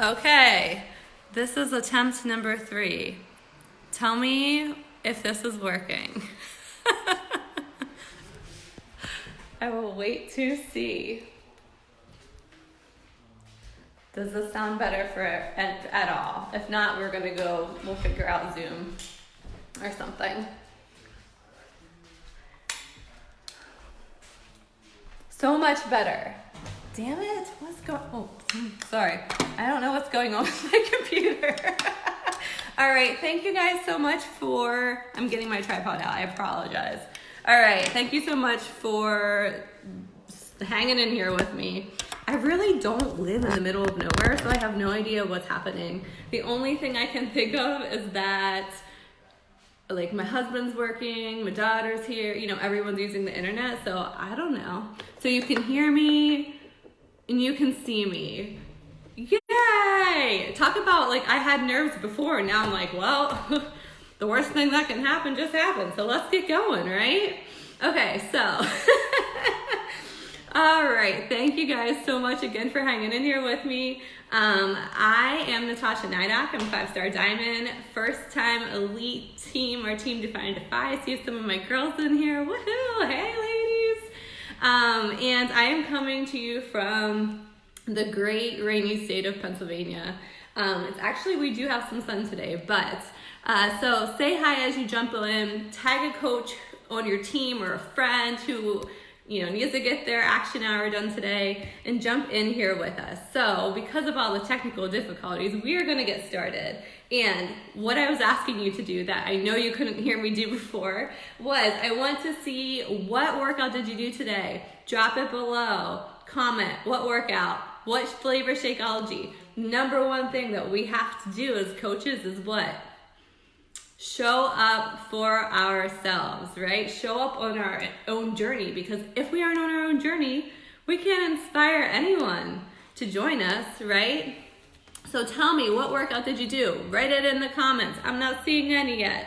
Okay, this is attempt number 3. Tell me if this is working. I will wait to see. Does this sound better for at all? If not, we'll figure out Zoom or something. So much better. Damn it, sorry. I don't know what's going on with my computer. All right, thank you guys so much I'm getting my tripod out, I apologize. All right, thank you so much for hanging in here with me. I really don't live in the middle of nowhere, so I have no idea what's happening. The only thing I can think of is that like my husband's working, my daughter's here, everyone's using the internet, so I don't know. So you can hear me and you can see me. Yay! Talk about I had nerves before, and now I'm like, well, the worst thing that can happen just happened, so let's get going, right? Okay, so, all right, thank you guys so much again for hanging in here with me. I am Natasha Nayduch. I'm a 5-star diamond, first time elite team, or team Define Defy. I see some of my girls in here. Woohoo! Hey, ladies! And I am coming to you from the great rainy state of Pennsylvania. We do have some sun today, but so say hi as you jump in, tag a coach on your team or a friend who needs to get their action hour done today, and jump in here with us. So because of all the technical difficulties, we are going to get started. And what I was asking you to do that I know you couldn't hear me do before was I want to see what workout did you do today. Drop it below. Comment what workout, what flavor Shakeology. Number one thing that we have to do as coaches is what? Show up for ourselves, right? Show up on our own journey, because if we aren't on our own journey, we can't inspire anyone to join us, right? So tell me, what workout did you do? Write it in the comments. I'm not seeing any yet.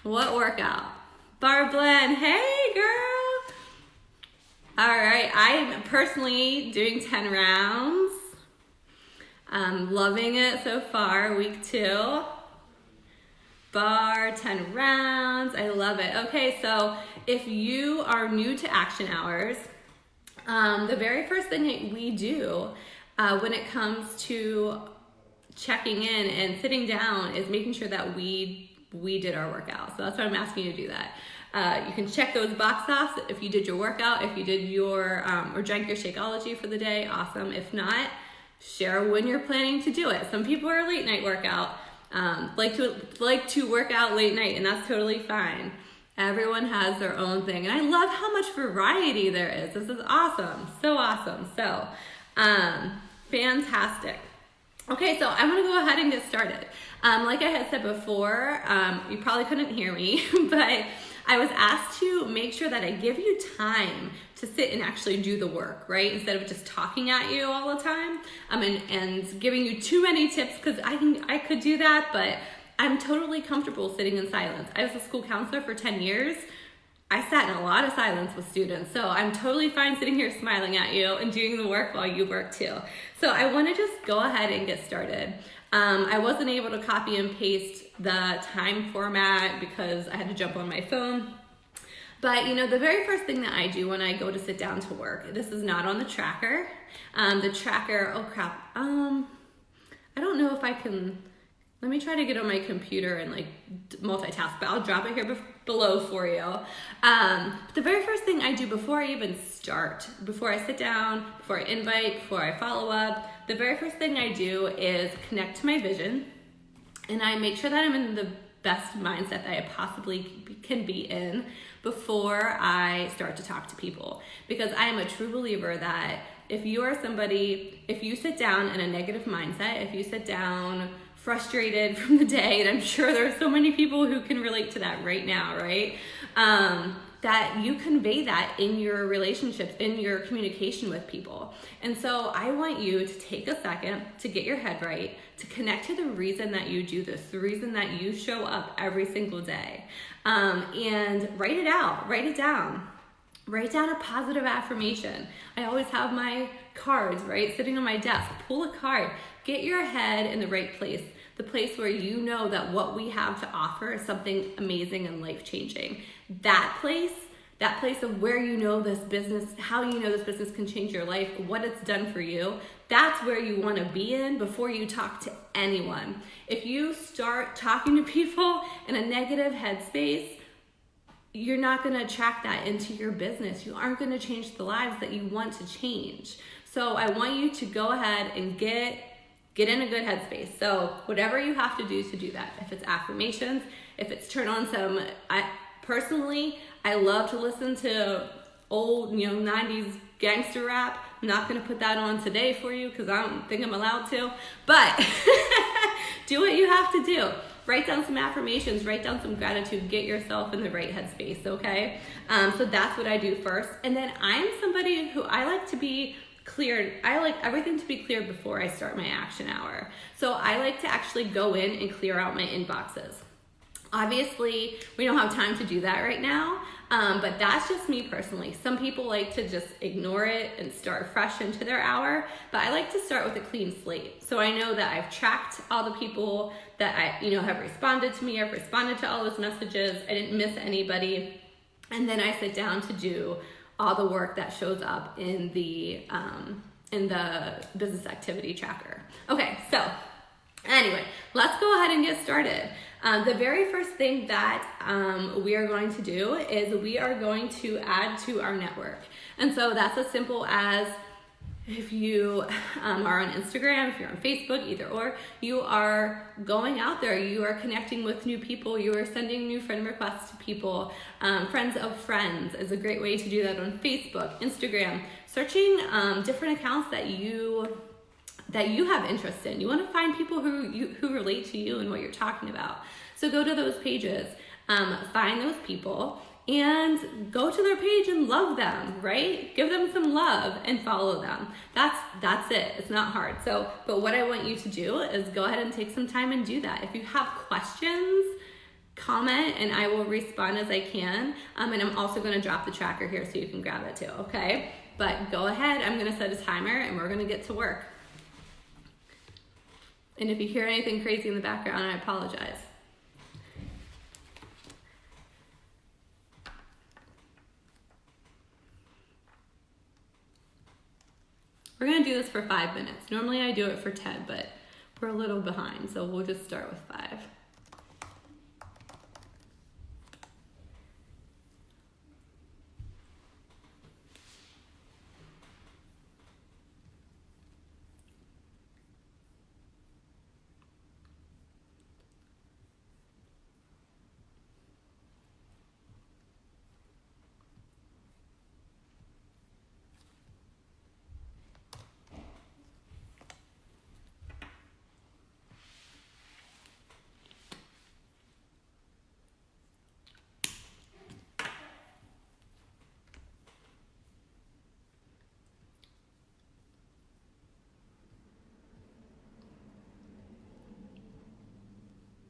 What workout? Barblen, hey girl. All right, I'm personally doing 10 rounds. I'm loving it so far, week 2. Bar, 10 rounds, I love it. Okay, so if you are new to action hours, the very first thing that we do when it comes to checking in and sitting down is making sure that we did our workout. So that's why I'm asking you to do that. You can check those box offs if you did your workout, if you did your, or drank your Shakeology for the day, awesome. If not, share when you're planning to do it. Some people are late night workout. Like to work out late night, and that's totally fine. Everyone has their own thing, and I love how much variety there is. This is awesome, so awesome. So, fantastic. Okay, so I'm gonna go ahead and get started. Like I had said before, you probably couldn't hear me, but I was asked to make sure that I give you time to sit and actually do the work, right? Instead of just talking at you all the time, and giving you too many tips, because I could do that, but I'm totally comfortable sitting in silence. I was a school counselor for 10 years. I sat in a lot of silence with students, so I'm totally fine sitting here smiling at you and doing the work while you work too. So I want to just go ahead and get started. I wasn't able to copy and paste the time format because I had to jump on my phone. But the very first thing that I do when I go to sit down to work, this is not on the tracker. The tracker, oh crap. I don't know if I can, let me try to get on my computer and multitask, but I'll drop it here below for you. The very first thing I do before I even start, before I sit down, before I invite, before I follow up, the very first thing I do is connect to my vision, and I make sure that I'm in the best mindset that I possibly can be in before I start to talk to people. Because I am a true believer that if you are somebody, if you sit down in a negative mindset, if you sit down frustrated from the day, and I'm sure there are so many people who can relate to that right now, right? That you convey that in your relationships, in your communication with people. And so I want you to take a second to get your head right, to connect to the reason that you do this, the reason that you show up every single day, and write it out, write it down. Write down a positive affirmation. I always have my cards, right, sitting on my desk. Pull a card. Get your head in the right place, the place where you know that what we have to offer is something amazing and life-changing. That place of where you know this business, how you know this business can change your life, what it's done for you, that's where you want to be in before you talk to anyone. If you start talking to people in a negative headspace, you're not going to attract that into your business. You aren't going to change the lives that you want to change. So I want you to go ahead and get in a good headspace. So whatever you have to do that. If it's affirmations, if it's turn on some, personally, I love to listen to old, 90s gangster rap. I'm not going to put that on today for you because I don't think I'm allowed to, but do what you have to do. Write down some affirmations, write down some gratitude, get yourself in the right headspace, okay? So that's what I do first. And then I'm somebody who I like to be cleared. I like everything to be cleared before I start my action hour. So I like to actually go in and clear out my inboxes. Obviously, we don't have time to do that right now, but that's just me personally. Some people like to just ignore it and start fresh into their hour, but I like to start with a clean slate. So I know that I've tracked all the people that have responded to me. I've responded to all those messages. I didn't miss anybody. And then I sit down to do all the work that shows up in the business activity tracker. Okay, so anyway, let's go ahead and get started. The very first thing that we are going to do is we are going to add to our network. And so that's as simple as if you are on Instagram, if you're on Facebook, either or, you are going out there, you are connecting with new people, you are sending new friend requests to people. Friends of friends is a great way to do that on Facebook, Instagram, searching different accounts that you have interest in. You want to find people who relate to you and what you're talking about. So go to those pages, find those people, and go to their page and love them, right? Give them some love and follow them. That's it. It's not hard. But what I want you to do is go ahead and take some time and do that. If you have questions, comment and I will respond as I can. And I'm also going to drop the tracker here so you can grab it too, okay? But go ahead. I'm going to set a timer and we're going to get to work. And if you hear anything crazy in the background, I apologize. We're gonna do this for 5 minutes. Normally I do it for 10, but we're a little behind, so we'll just start with 5.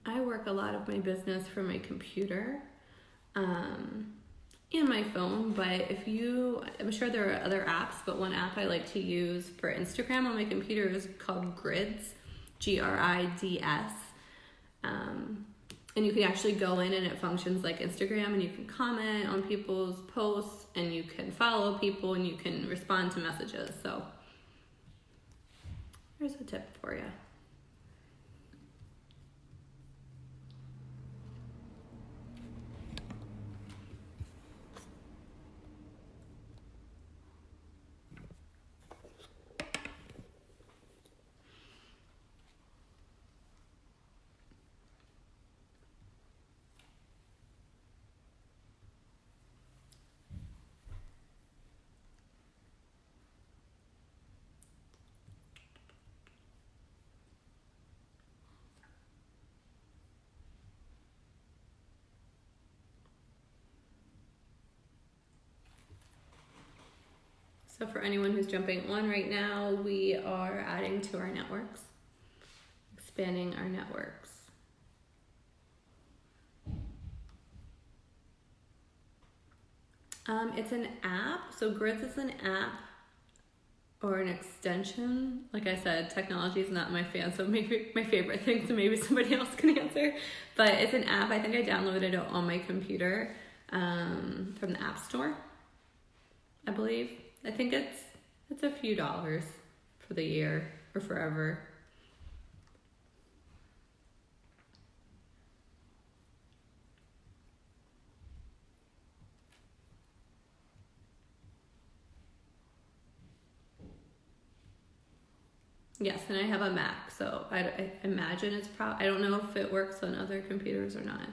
I work a lot of my business from my computer and my phone, but I'm sure there are other apps, but one app I like to use for Instagram on my computer is called Grids, Grids. And you can actually go in and it functions like Instagram and you can comment on people's posts and you can follow people and you can respond to messages. So here's a tip for you. So for anyone who's jumping on right now, we are adding to our networks, expanding our networks. It's an app. So Grids is an app or an extension. Like I said, technology is not my favorite thing, so maybe somebody else can answer. But it's an app. I think I downloaded it on my computer from the App Store, I believe. I think it's a few dollars for the year or forever. Yes, and I have a Mac, so I imagine it's I don't know if it works on other computers or not.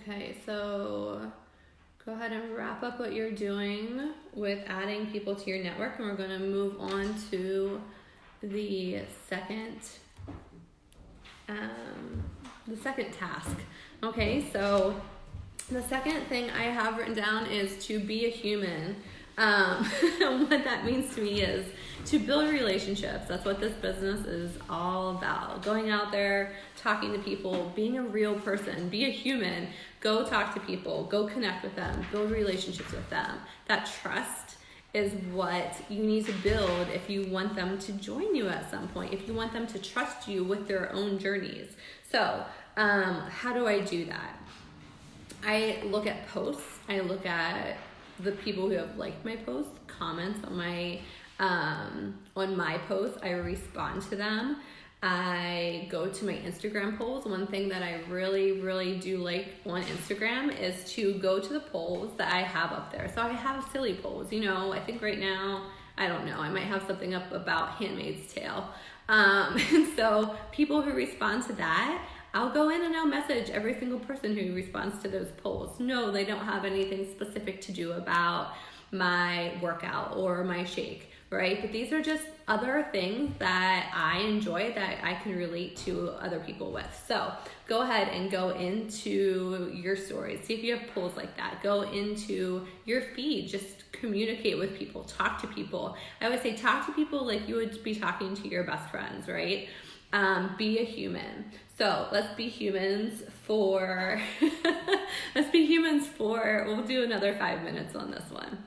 Okay, so go ahead and wrap up what you're doing with adding people to your network, and we're going to move on to the second task. Okay, so the second thing I have written down is to be a human. What that means to me is to build relationships. That's what this business is all about. Going out there, talking to people, being a real person, be a human, go talk to people, go connect with them, build relationships with them. That trust is what you need to build if you want them to join you at some point, if you want them to trust you with their own journeys. So, how do I do that? I look at posts. I look at the people who have liked my posts, comments on my posts. I respond to them. I go to my Instagram polls. One thing that I really, really do like on Instagram is to go to the polls that I have up there. So I have silly polls. You know, I think right now, I don't know, I might have something up about Handmaid's Tale. And so people who respond to that, I'll go in and I'll message every single person who responds to those polls. No, they don't have anything specific to do about my workout or my shake, right? But these are just other things that I enjoy that I can relate to other people with. So go ahead and go into your stories. See if you have polls like that. Go into your feed. Just communicate with people. Talk to people. I would say talk to people like you would be talking to your best friends, right? Be a human. So let's be humans for, we'll do another 5 minutes on this one.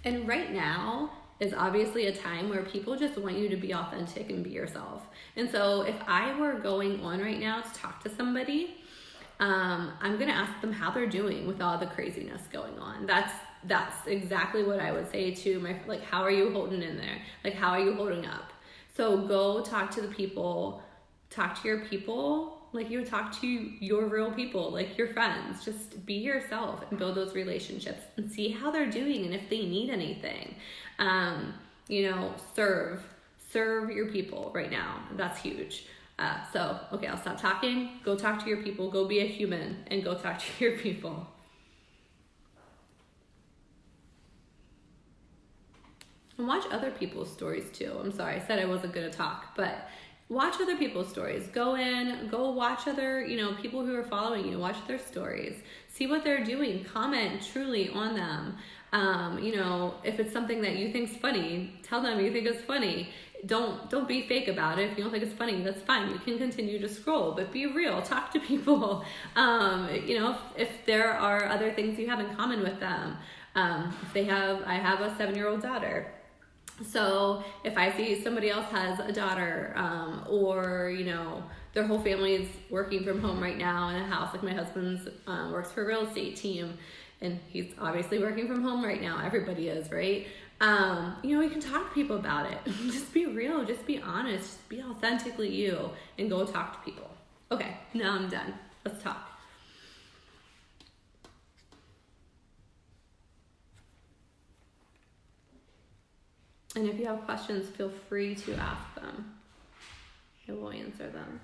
And right now is obviously a time where people just want you to be authentic and be yourself. And so if I were going on right now to talk to somebody, I'm gonna ask them how they're doing with all the craziness going on. That's exactly what I would say to my, like, how are you holding in there? Like, how are you holding up? So go talk to the people, talk to your people like you would talk to your real people, like your friends. Just be yourself and build those relationships and see how they're doing and if they need anything. Serve your people right now. That's huge. Okay, I'll stop talking. Go talk to your people. Go be a human and go talk to your people. And watch other people's stories too. I'm sorry, I said I wasn't going to talk, but watch other people's stories. Go watch other, people who are following you. Watch their stories. See what they're doing. Comment truly on them. If it's something that you think's funny, tell them you think it's funny. Don't be fake about it. If you don't think it's funny, that's fine. You can continue to scroll, but be real. Talk to people. If there are other things you have in common with them. I have a 7-year-old daughter. So if I see somebody else has a daughter, or their whole family is working from home right now in a house, like my husband's works for a real estate team, and he's obviously working from home right now. Everybody is, right? We can talk to people about it. Just be real. Just be honest. Just be authentically you, and go talk to people. Okay, now I'm done. Let's talk. And if you have questions, feel free to ask them. I will answer them.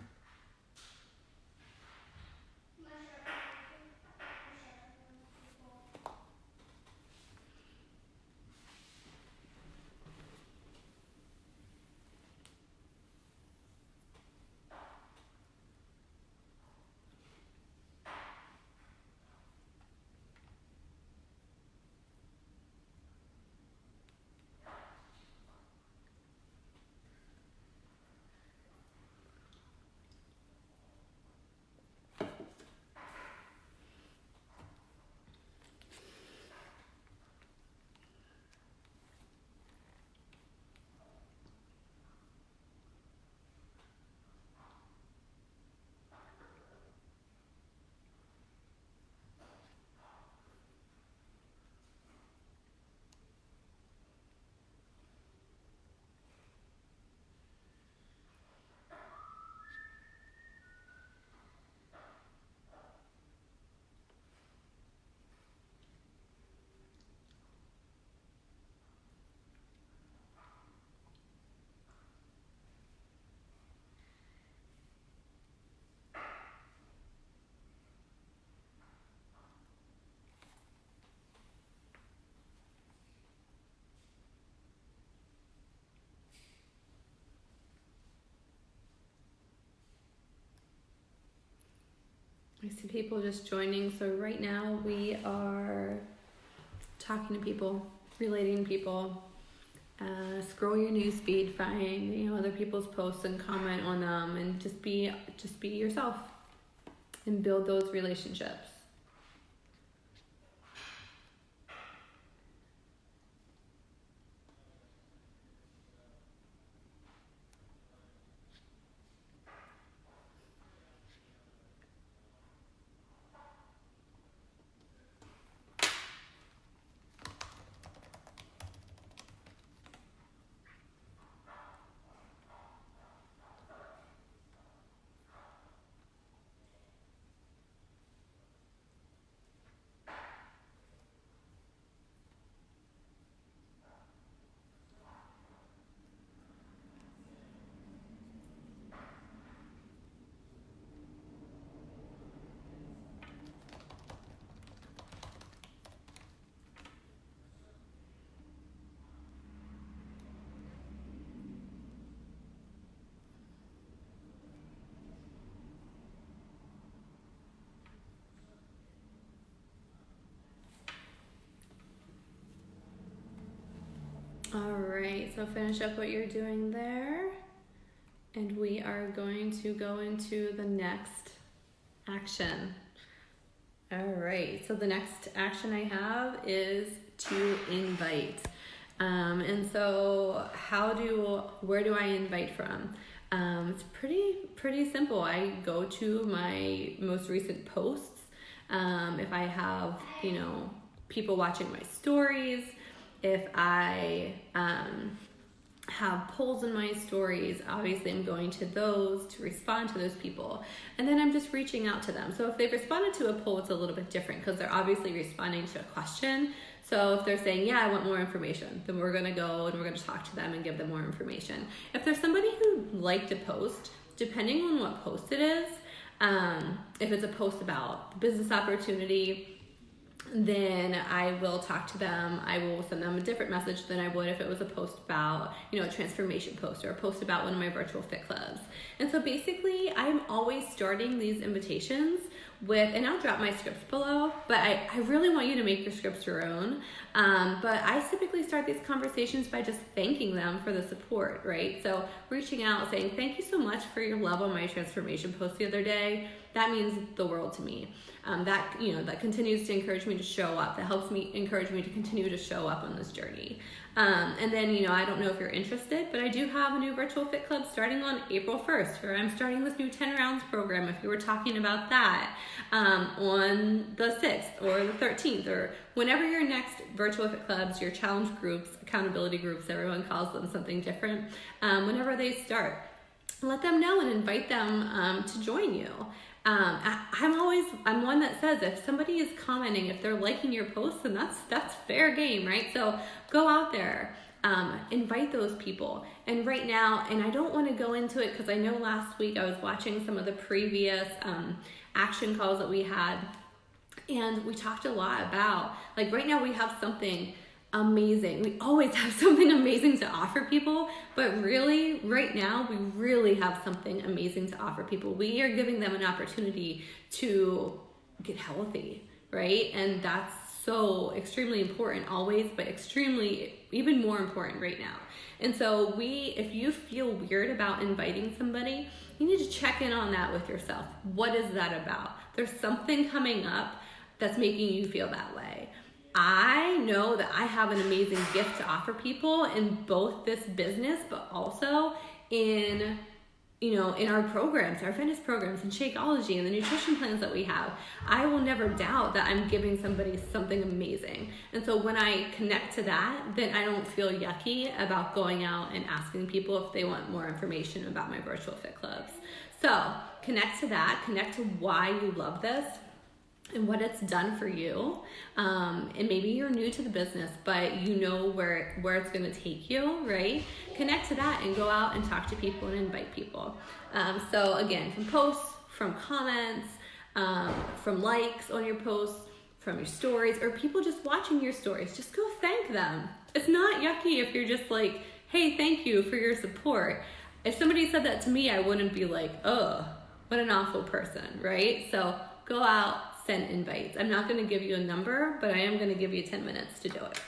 I see people just joining. So right now we are talking to people, relating to people. Scroll your newsfeed, find other people's posts and comment on them, and just be yourself and build those relationships. All right, so finish up what you're doing there, and we are going to go into the next action. All right, so the next action I have is to invite. And so where do I invite from? It's pretty simple. I go to my most recent posts. If I have, people watching my stories, if I have polls in my stories, obviously I'm going to those to respond to those people. And then I'm just reaching out to them. So if they've responded to a poll, it's a little bit different because they're obviously responding to a question. So if they're saying, yeah, I want more information, then we're gonna go and we're gonna talk to them and give them more information. If there's somebody who liked a post, depending on what post it is, if it's a post about business opportunity, then I will talk to them. I will send them a different message than I would if it was a post about, a transformation post or a post about one of my virtual fit clubs. And so basically, I'm always starting these invitations with, and I'll drop my scripts below, but I really want you to make your scripts your own. But I typically start these conversations by just thanking them for the support, right? So reaching out saying, thank you so much for your love on my transformation post the other day. That means the world to me. That continues to encourage me to show up. That helps me encourage me to continue to show up on this journey. And then, I don't know if you're interested, but I do have a new virtual fit club starting on April 1st, where I'm starting this new 10 rounds program. If you were talking about that on the 6th or the 13th, or whenever your next virtual fit clubs, your challenge groups, accountability groups, everyone calls them something different, whenever they start, let them know and invite them to join you. I'm one that says if somebody is commenting, if they're liking your posts, then that's fair game, right? So go out there, invite those people. And right now, and I don't want to go into it because I know last week I was watching some of the previous action calls that we had, and we talked a lot about, like, right now we have something amazing. We always have something amazing to offer people, but really right now we really have something amazing to offer people. We are giving them an opportunity to get healthy, right? And that's so extremely important always, but extremely even more important right now. And so if you feel weird about inviting somebody, you need to check in on that with yourself. What is that about? There's something coming up that's making you feel that way. I know that I have an amazing gift to offer people in both this business, but also in our programs, our fitness programs and Shakeology and the nutrition plans that we have. I will never doubt that I'm giving somebody something amazing. And so when I connect to that, then I don't feel yucky about going out and asking people if they want more information about my virtual fit clubs. So connect to that, connect to why you love this and what it's done for you. And maybe you're new to the business, but you know where it's gonna take you, right? Connect to that and go out and talk to people and invite people. So again, from posts, from comments, from likes on your posts, from your stories, or people just watching your stories, just go thank them. It's not yucky if you're just like, hey, thank you for your support. If somebody said that to me, I wouldn't be like, oh, what an awful person, right? So go out, send invites. I'm not going to give you a number, but I am going to give you 10 minutes to do it.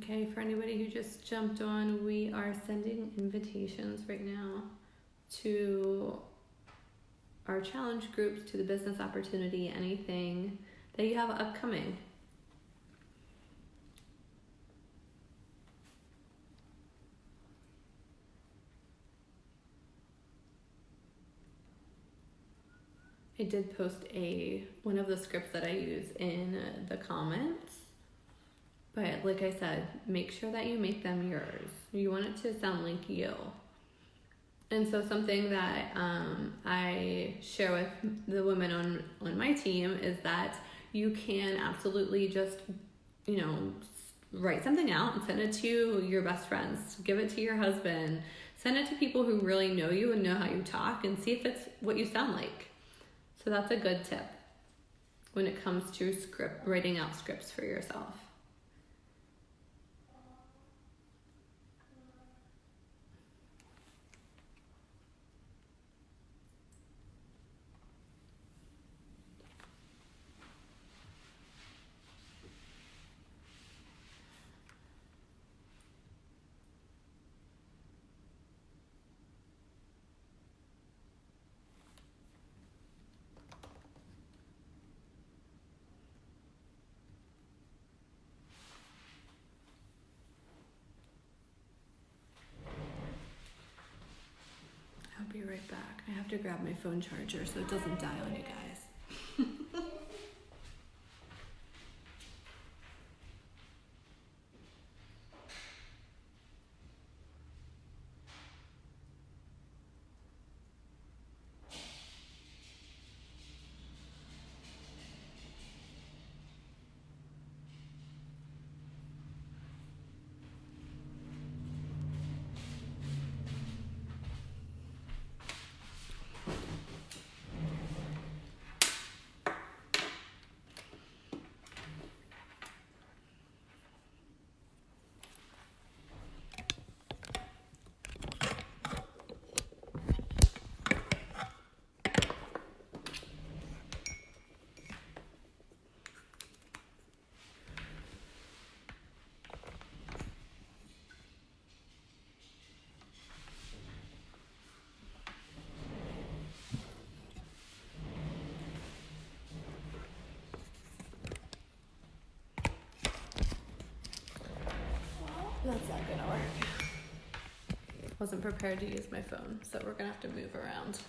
Okay, for anybody who just jumped on, we are sending invitations right now to our challenge groups to the business opportunity, anything that you have upcoming. I did post one of the scripts that I use in the comments, but like I said, make sure that you make them yours. You want it to sound like you. And so something that I share with the women on my team is that you can absolutely just, write something out and send it to your best friends, give it to your husband, send it to people who really know you and know how you talk, and see if it's what you sound like. So that's a good tip when it comes to writing out scripts for yourself. I'll be right back. I have to grab my phone charger so it doesn't die on you guys. That's not gonna work. Wasn't prepared to use my phone, so we're gonna have to move around.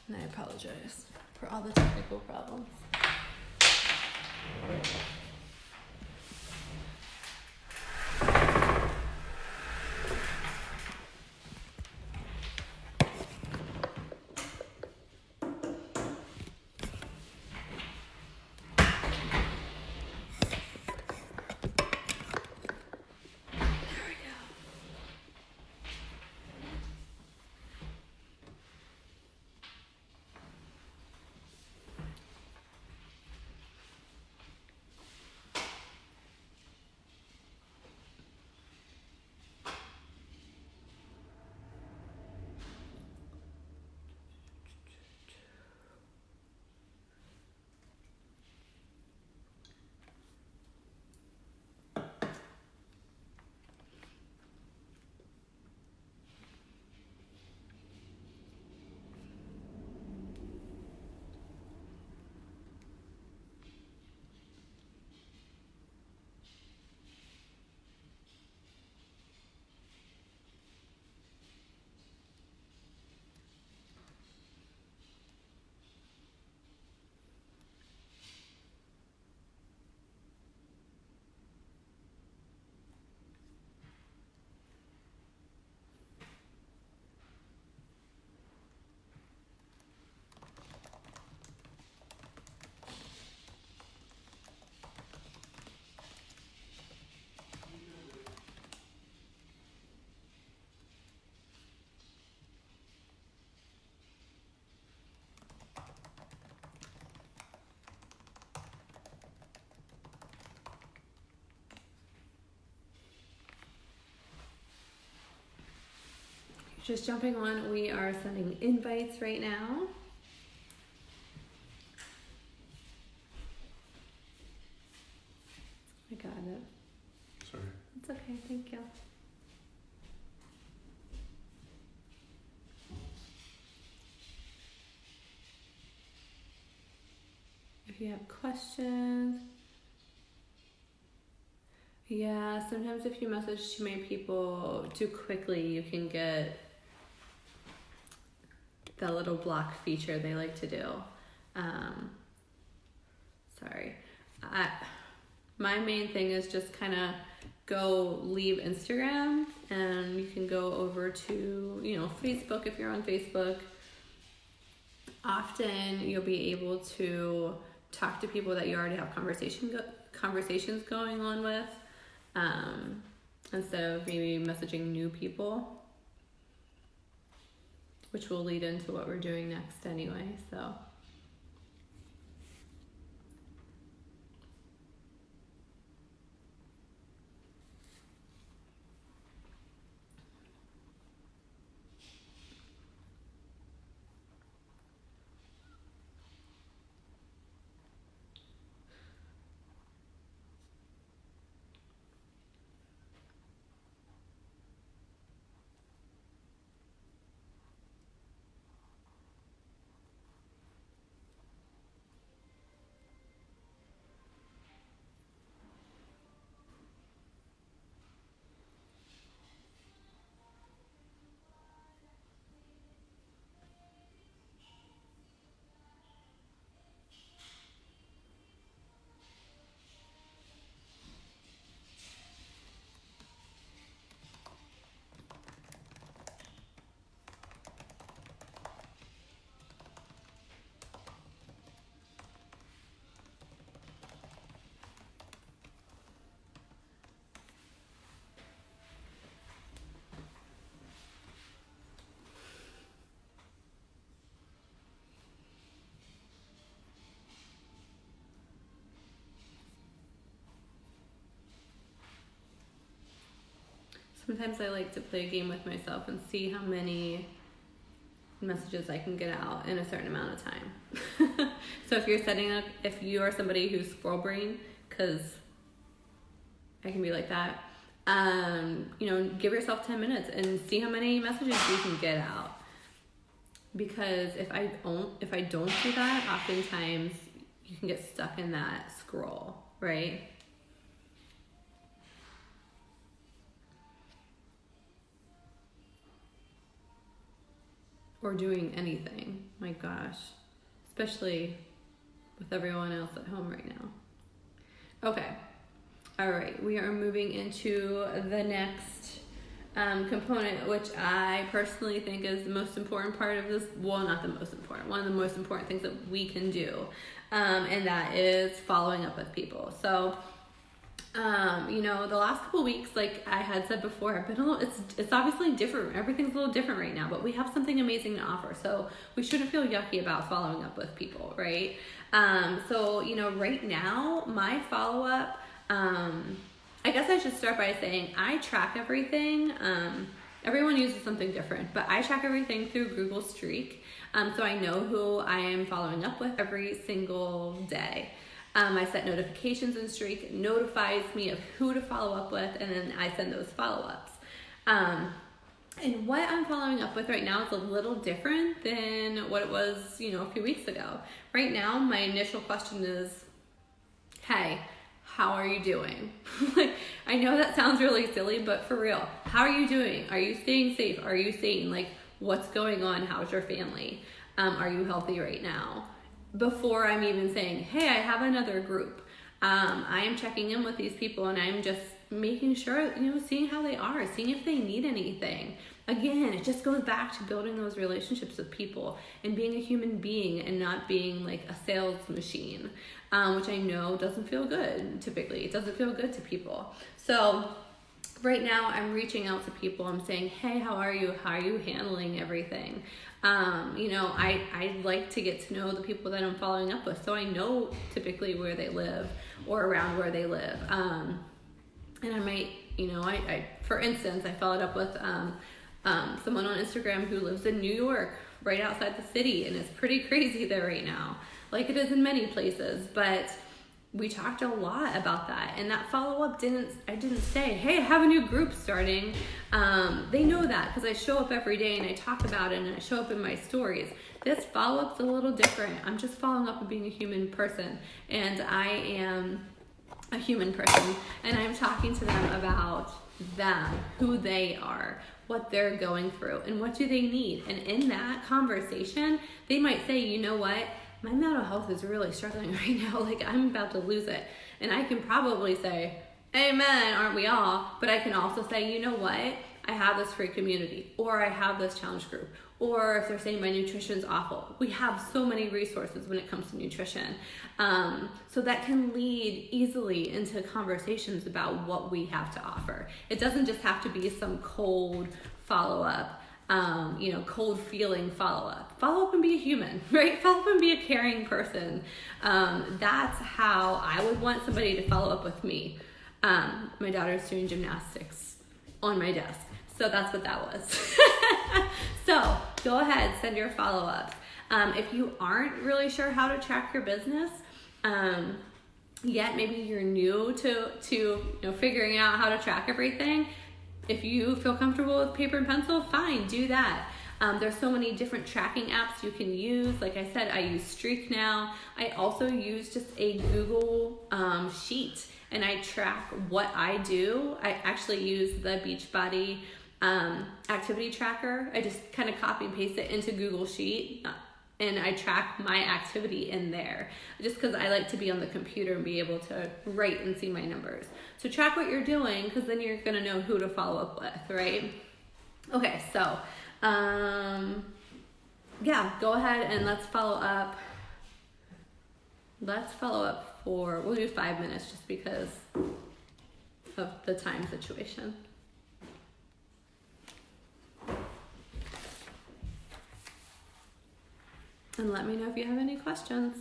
And I apologize for all the technical problems. Just jumping on, we are sending invites right now. I got it. Sorry. It's okay, thank you. if you have questions. Yeah, sometimes if you message too many people too quickly, you can get the little block feature they like to do. Sorry. My main thing is just kind of go leave Instagram, and you can go over to, Facebook if you're on Facebook. Often you'll be able to talk to people that you already have conversations going on with, instead of maybe messaging new people, which will lead into what we're doing next anyway, so. Sometimes I like to play a game with myself and see how many messages I can get out in a certain amount of time. So if you are somebody who's scroll brain, because I can be like that, give yourself 10 minutes and see how many messages you can get out. Because if I don't do that, oftentimes you can get stuck in that scroll, right? Or doing anything. My gosh. Especially with everyone else at home right now. Okay. All right. We are moving into the next component, which I personally think is the most important part of this. Well, not the most important. One of the most important things that we can do. And that is following up with people. So, the last couple weeks, like I had said before, it's obviously different. Everything's a little different right now, but we have something amazing to offer. So we shouldn't feel yucky about following up with people, right? Right now, my follow-up, I guess I should start by saying I track everything. Everyone uses something different, but I track everything through Google Streak. So I know who I am following up with every single day. I set notifications in Streak. It notifies me of who to follow up with, and then I send those follow-ups. And what I'm following up with right now is a little different than what it was, a few weeks ago. Right now, my initial question is, hey, how are you doing? I know that sounds really silly, but for real, how are you doing? Are you staying safe? Are you sane? What's going on? How's your family? Are you healthy right now? Before I'm even saying, hey, I have another group. I am checking in with these people, and I'm just making sure, seeing how they are, seeing if they need anything. Again, it just goes back to building those relationships with people and being a human being and not being like a sales machine, which I know doesn't feel good typically. It doesn't feel good to people. So right now I'm reaching out to people. I'm saying, hey, how are you? How are you handling everything? I like to get to know the people that I'm following up with, so I know typically where they live or around where they live. And I might, I for instance, I followed up with someone on Instagram who lives in New York, right outside the city, and it's pretty crazy there right now, like it is in many places. But we talked a lot about that, and that follow-up I didn't say, hey, I have a new group starting. They know that because I show up every day and I talk about it and I show up in my stories. This follow-up's a little different. I'm just following up and being a human person, and I am a human person, and I'm talking to them about them, who they are, what they're going through, and what do they need. And in that conversation, they might say, you know what, my mental health is really struggling right now. Like, I'm about to lose it. And I can probably say, amen, aren't we all? But I can also say, you know what, I have this free community, or I have this challenge group, or if they're saying my nutrition's awful, we have so many resources when it comes to nutrition. So that can lead easily into conversations about what we have to offer. It doesn't just have to be some cold follow-up, cold feeling follow-up. Follow up and be a human, right? Follow up and be a caring person. That's how I would want somebody to follow up with me. My daughter's doing gymnastics on my desk. So that's what that was. So go ahead, send your follow-ups. If you aren't really sure how to track your business, yet maybe you're new to figuring out how to track everything. If you feel comfortable with paper and pencil, fine, do that. There's so many different tracking apps you can use. Like I said, I use Streak now. I also use just a Google sheet, and I track what I do. I actually use the Beachbody activity tracker. I just kind of copy and paste it into Google Sheet, and I track my activity in there just because I like to be on the computer and be able to write and see my numbers. So track what you're doing, because then you're going to know who to follow up with, right? Okay, so go ahead and let's follow up. We'll do 5 minutes just because of the time situation. And let me know if you have any questions.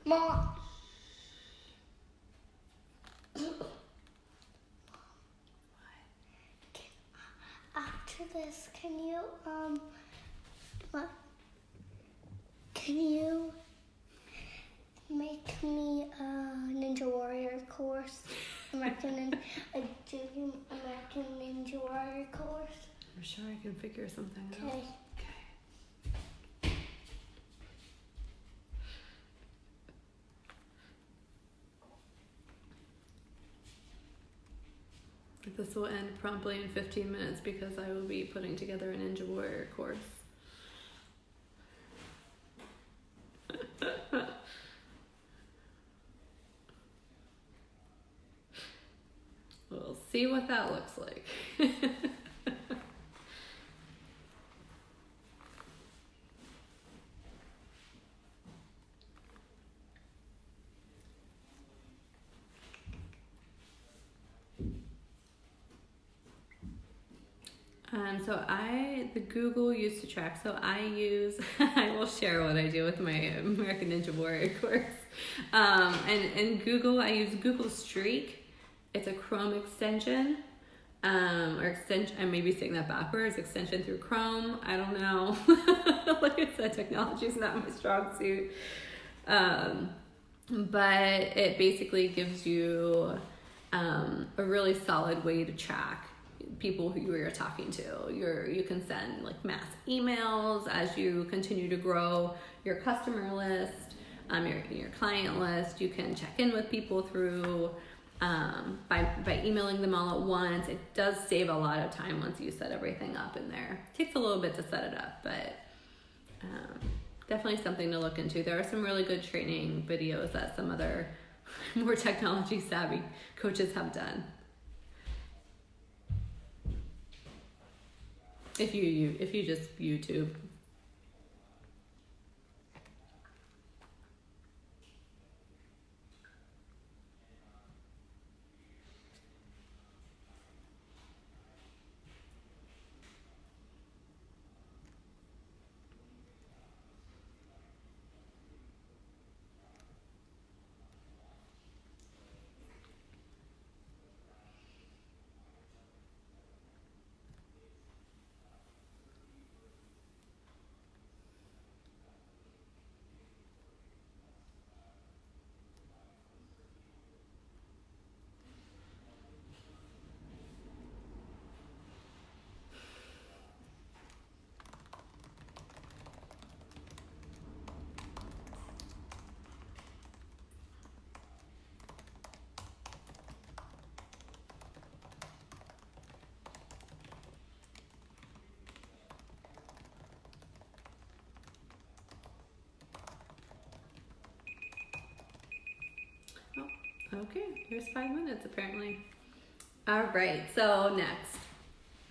Mom. After this, can you make me a Ninja Warrior course? American Ninja Warrior course? I'm sure I can figure something out. Okay. This will end promptly in 15 minutes because I will be putting together a Ninja Warrior course. We'll see what that looks like. The Google used to track. So I use, I will share what I do with my American Ninja Warrior course. And in Google, I use Google Streak. It's a Chrome extension, or extension. I may be saying that backwards. Extension through Chrome. I don't know. Like I said, technology is not my strong suit. But it basically gives you a really solid way to track people who you're talking to. You can send like mass emails as you continue to grow your customer list, your client list. You can check in with people through by emailing them all at once. It does save a lot of time once you set everything up in there. It takes a little bit to set it up, but definitely something to look into. There are some really good training videos that some other more technology savvy coaches have done. If you just YouTube. Oh, okay. Here's 5 minutes apparently. All right. So next.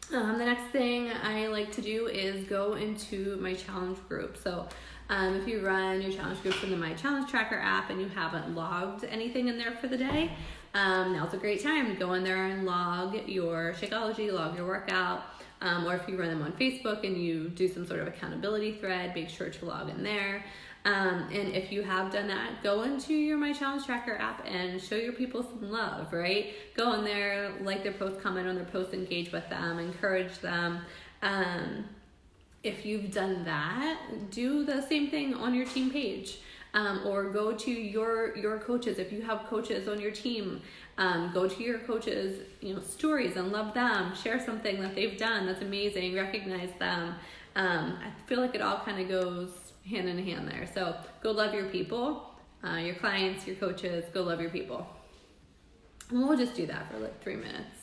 The next thing I like to do is go into my challenge group. So if you run your challenge groups in the My Challenge Tracker app and you haven't logged anything in there for the day, now's a great time to go in there and log your Shakeology, log your workout, or if you run them on Facebook and you do some sort of accountability thread, make sure to log in there. And if you have done that, go into your My Challenge Tracker app and show your people some love, right? Go in there, like their post, comment on their post, engage with them, encourage them. If you've done that, do the same thing on your team page. Or go to your coaches. If you have coaches on your team, go to your coaches, stories and love them. Share something that they've done that's amazing. Recognize them. I feel like it all kind of goes hand in hand there. So go love your people, your clients, your coaches. Go love your people. And we'll just do that for like 3 minutes.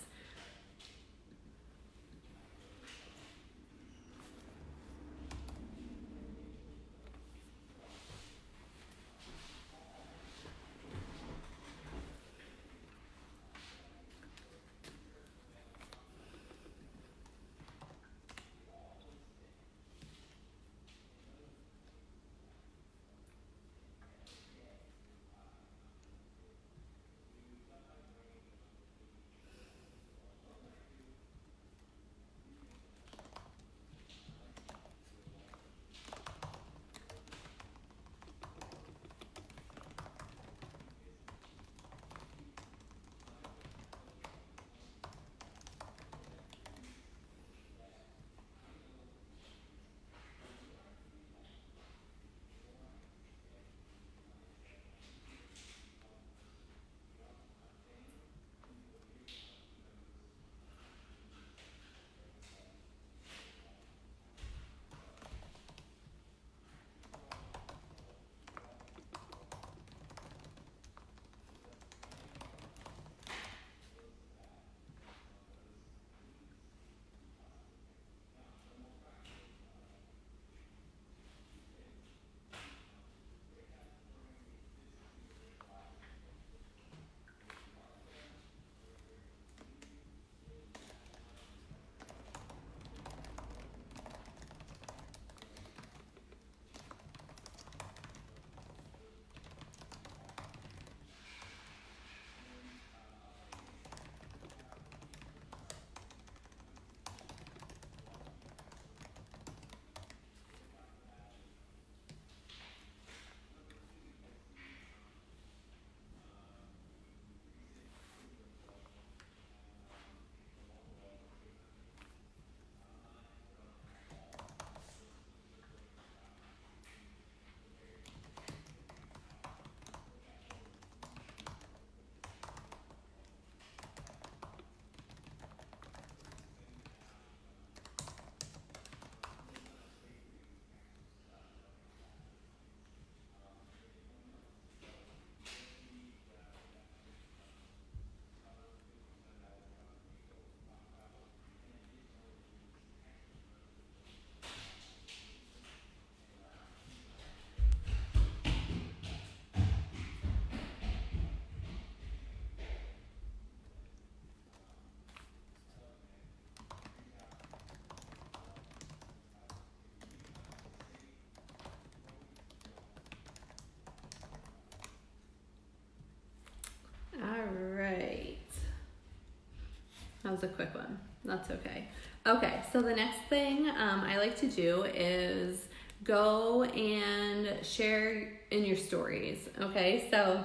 That was a quick one. That's okay. Okay, so the next thing I like to do is go and share in your stories. Okay, so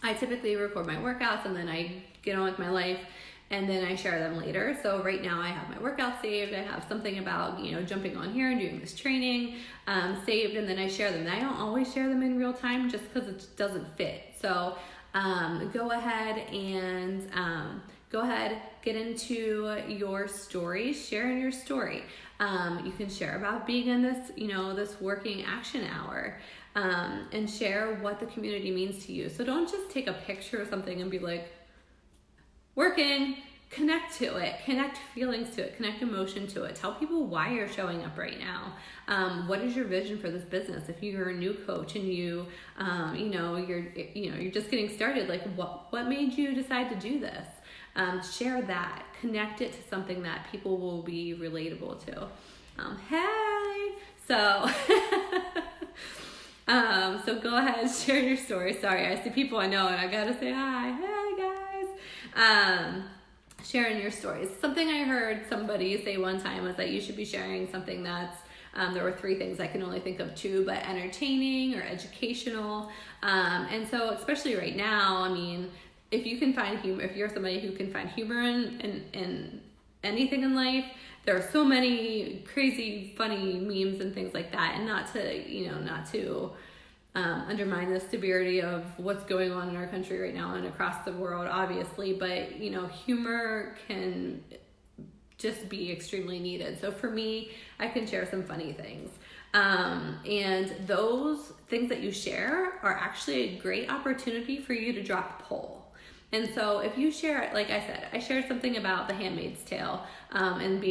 I typically record my workouts and then I get on with my life and then I share them later. So right now I have my workout saved. I have something about, jumping on here and doing this training saved, and then I share them. And I don't always share them in real time just because it doesn't fit. So go ahead and get into your story, share in your story. You can share about being in this, this working action hour, and share what the community means to you. So don't just take a picture of something and be like, working. Connect to it, connect feelings to it, connect emotion to it. Tell people why you're showing up right now. What is your vision for this business? If you're a new coach and you're just getting started, like what made you decide to do this? Share that, connect it to something that people will be relatable to. Hey, so so go ahead and share your story. Sorry, I see people I know and I gotta say hi. Hey guys. Sharing your stories. Something I heard somebody say one time was that you should be sharing something that's, there were 3 things I can only think of 2, but entertaining or educational. And so especially right now, I mean, if you can find humor, if you're somebody who can find humor in anything in life, there are so many crazy, funny memes and things like that. And not to undermine the severity of what's going on in our country right now and across the world, obviously, but humor can just be extremely needed. So for me, I can share some funny things. And those things that you share are actually a great opportunity for you to drop a poll. And so if you share, like I said, I shared something about The Handmaid's Tale and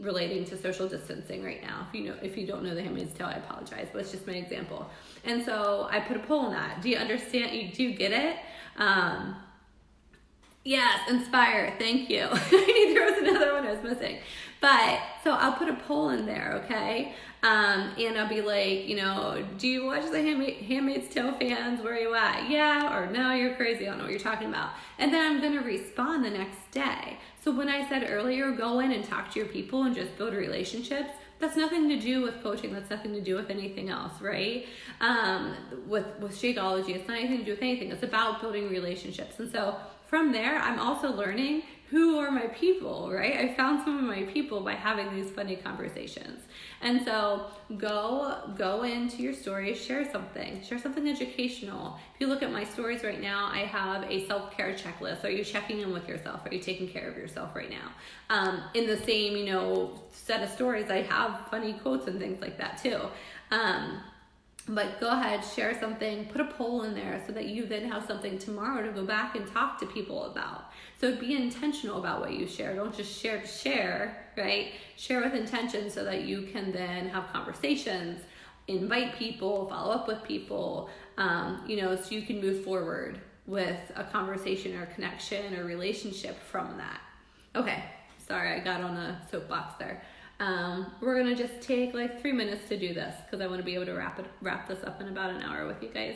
relating to social distancing right now. If you don't know The Handmaid's Tale, I apologize, but it's just my example. And so I put a poll on that. Do you understand? Do you get it? Yes, inspire. Thank you. There was another one I was missing. But so I'll put a poll in there, okay? And I'll be like, do you watch The Handmaid's Tale, fans? Where are you at? Yeah, or no, you're crazy. I don't know what you're talking about. And then I'm going to respond the next day. So when I said earlier, go in and talk to your people and just build relationships, that's nothing to do with coaching. That's nothing to do with anything else, right? With Shakeology, it's not anything to do with anything. It's about building relationships. And so from there, I'm also learning who are my people, right? I found some of my people by having these funny conversations. And so go into your stories, share something educational. If you look at my stories right now, I have a self-care checklist. Are you checking in with yourself? Are you taking care of yourself right now? In the same, set of stories, I have funny quotes and things like that too. But go ahead, share something, put a poll in there so that you then have something tomorrow to go back and talk to people about. So be intentional about what you share. Don't just share to share, right? Share with intention so that you can then have conversations, invite people, follow up with people, so you can move forward with a conversation or connection or relationship from that. Okay, sorry, I got on a soapbox there. We're gonna just take like 3 minutes to do this because I want to be able to wrap this up in about an hour with you guys.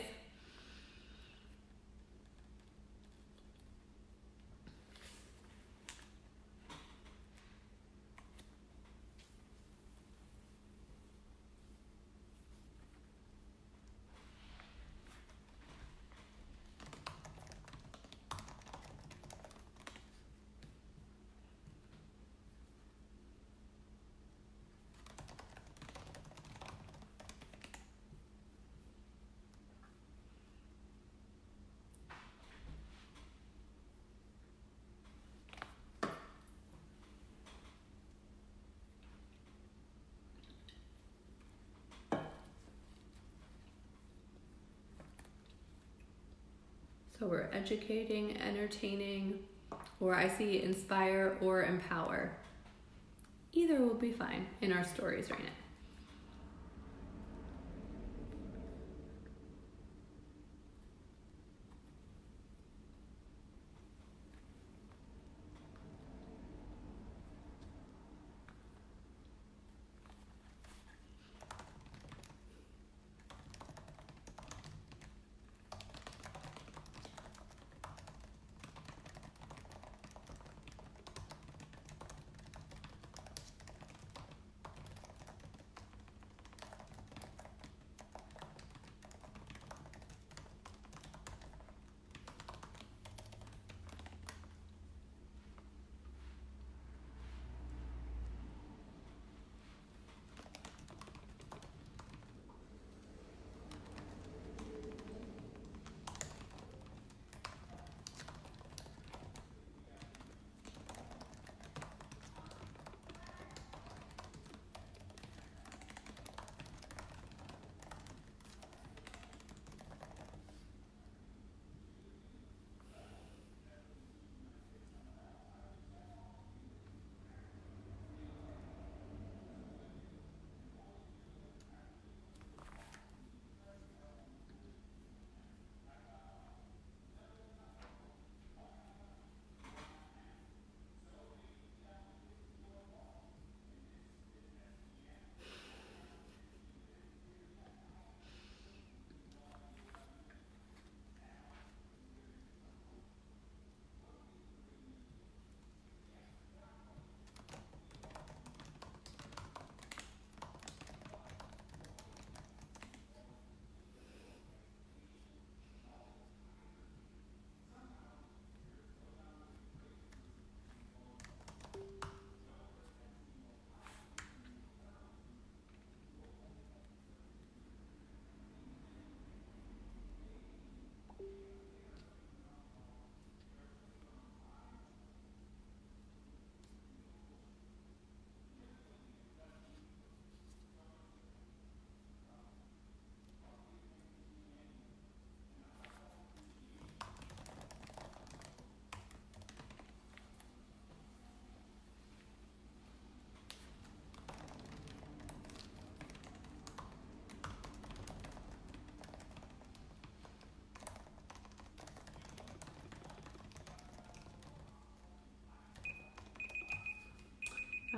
So we're educating, entertaining, or I see inspire or empower. Either will be fine in our stories right now.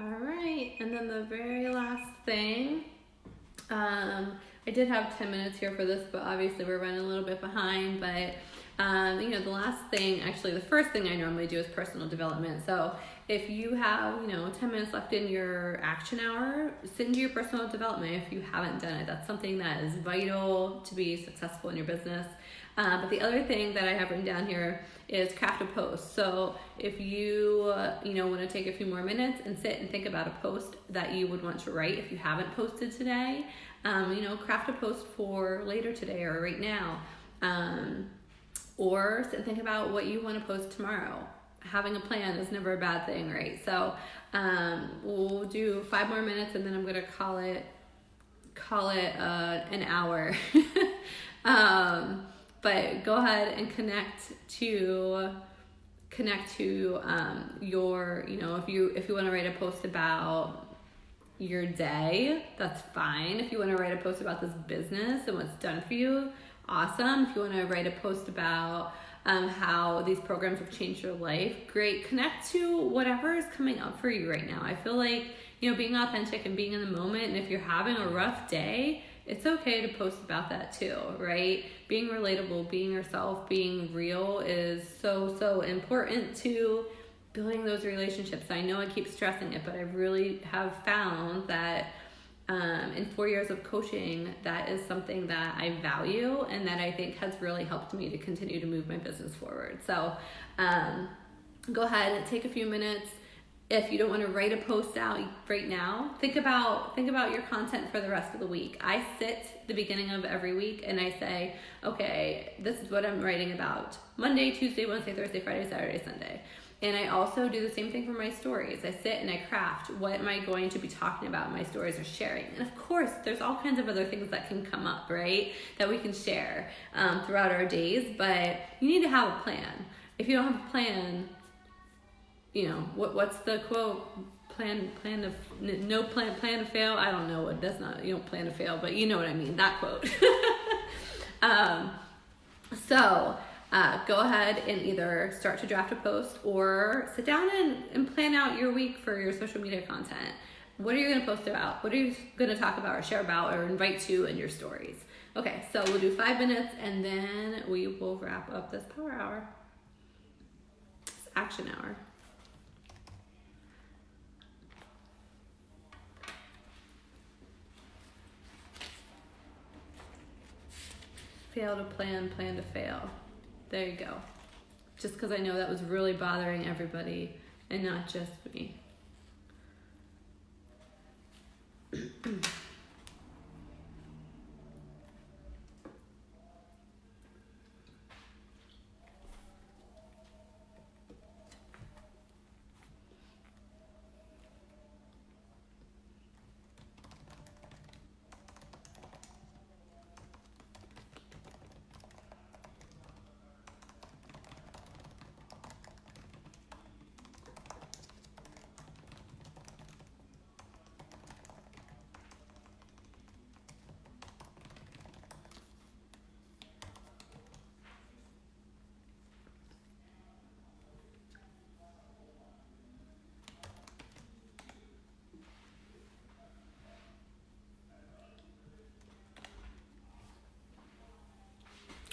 All right, and then the very last thing, I did have 10 minutes here for this, but obviously we're running a little bit behind, but the last thing, actually the first thing I normally do is personal development. So if you have, 10 minutes left in your action hour, sit into your personal development if you haven't done it. That's something that is vital to be successful in your business. But the other thing that I have written down here is craft a post. So if you, want to take a few more minutes and sit and think about a post that you would want to write if you haven't posted today, craft a post for later today or right now. Or sit and think about what you want to post tomorrow. Having a plan is never a bad thing, right? So we'll do 5 more minutes and then I'm going to call it an hour. But go ahead and connect to your, if you want to write a post about your day, that's fine. If you want to write a post about this business and what's done for you, awesome. If you want to write a post about how these programs have changed your life, great. Connect to whatever is coming up for you right now. I feel like, being authentic and being in the moment, and if you're having a rough day, it's okay to post about that too, right? Being relatable, being yourself, being real is so, so important to building those relationships. I know I keep stressing it, but I really have found that in 4 years of coaching, that is something that I value and that I think has really helped me to continue to move my business forward. So go ahead and take a few minutes. If you don't want to write a post out right now, think about your content for the rest of the week. I sit the beginning of every week and I say, okay, this is what I'm writing about Monday, Tuesday, Wednesday, Thursday, Friday, Saturday, Sunday. And I also do the same thing for my stories. I sit and I craft what am I going to be talking about in my stories or sharing. And of course, there's all kinds of other things that can come up, right, that we can share throughout our days. But you need to have a plan. If you don't have a plan, what's the quote? Plan to fail. I don't know what that's not. You don't plan to fail, but you know what I mean. That quote. Go ahead and either start to draft a post or sit down and plan out your week for your social media content. What are you going to post about? What are you going to talk about or share about or invite to in your stories? Okay, so we'll do 5 minutes and then we will wrap up this power hour. It's action hour. Fail to plan, plan to fail. There you go. Just because I know that was really bothering everybody and not just me.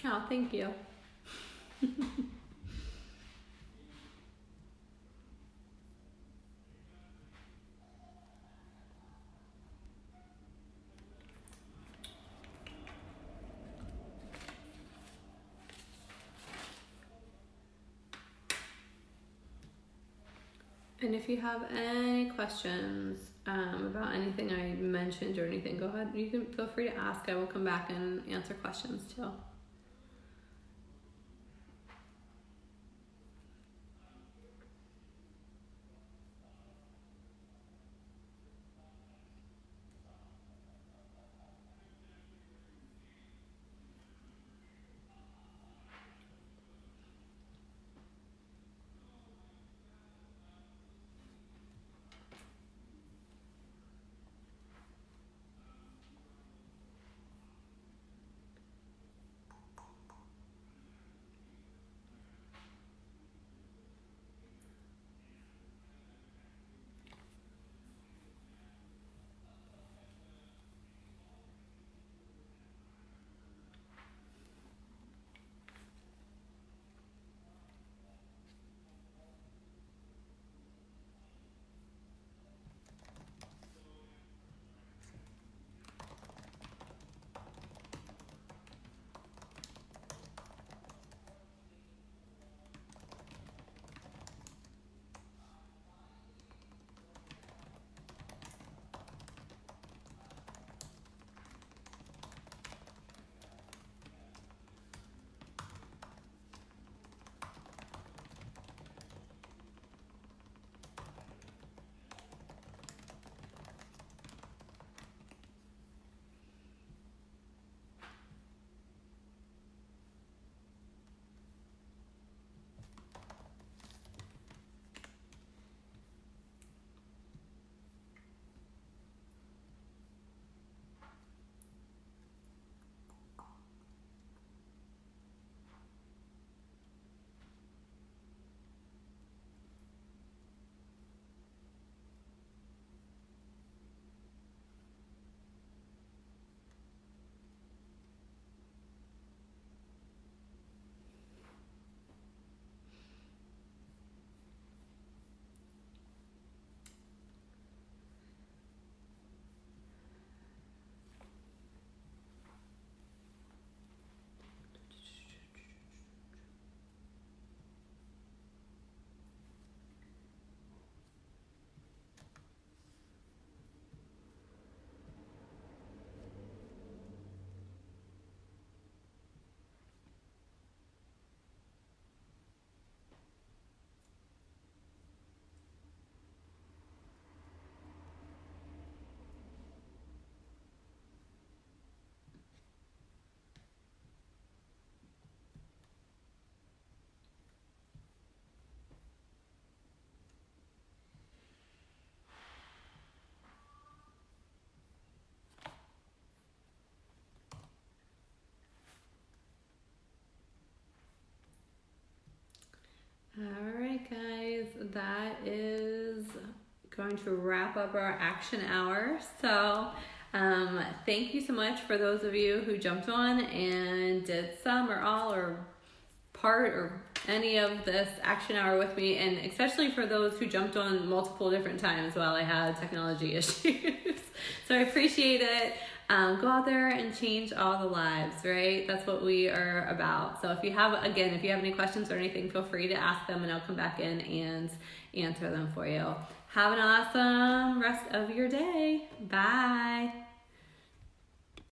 Oh, thank you. And if you have any questions about anything I mentioned or anything, go ahead. You can feel free to ask. I will come back and answer questions too. going to wrap up our action hour. So thank you so much for those of you who jumped on and did some or all or part or any of this action hour with me, and especially for those who jumped on multiple different times while I had technology issues. So I appreciate it. Go out there and change all the lives, right? That's what we are about. So if you have any questions or anything, feel free to ask them and I'll come back in and answer them for you. Have an awesome rest of your day. Bye.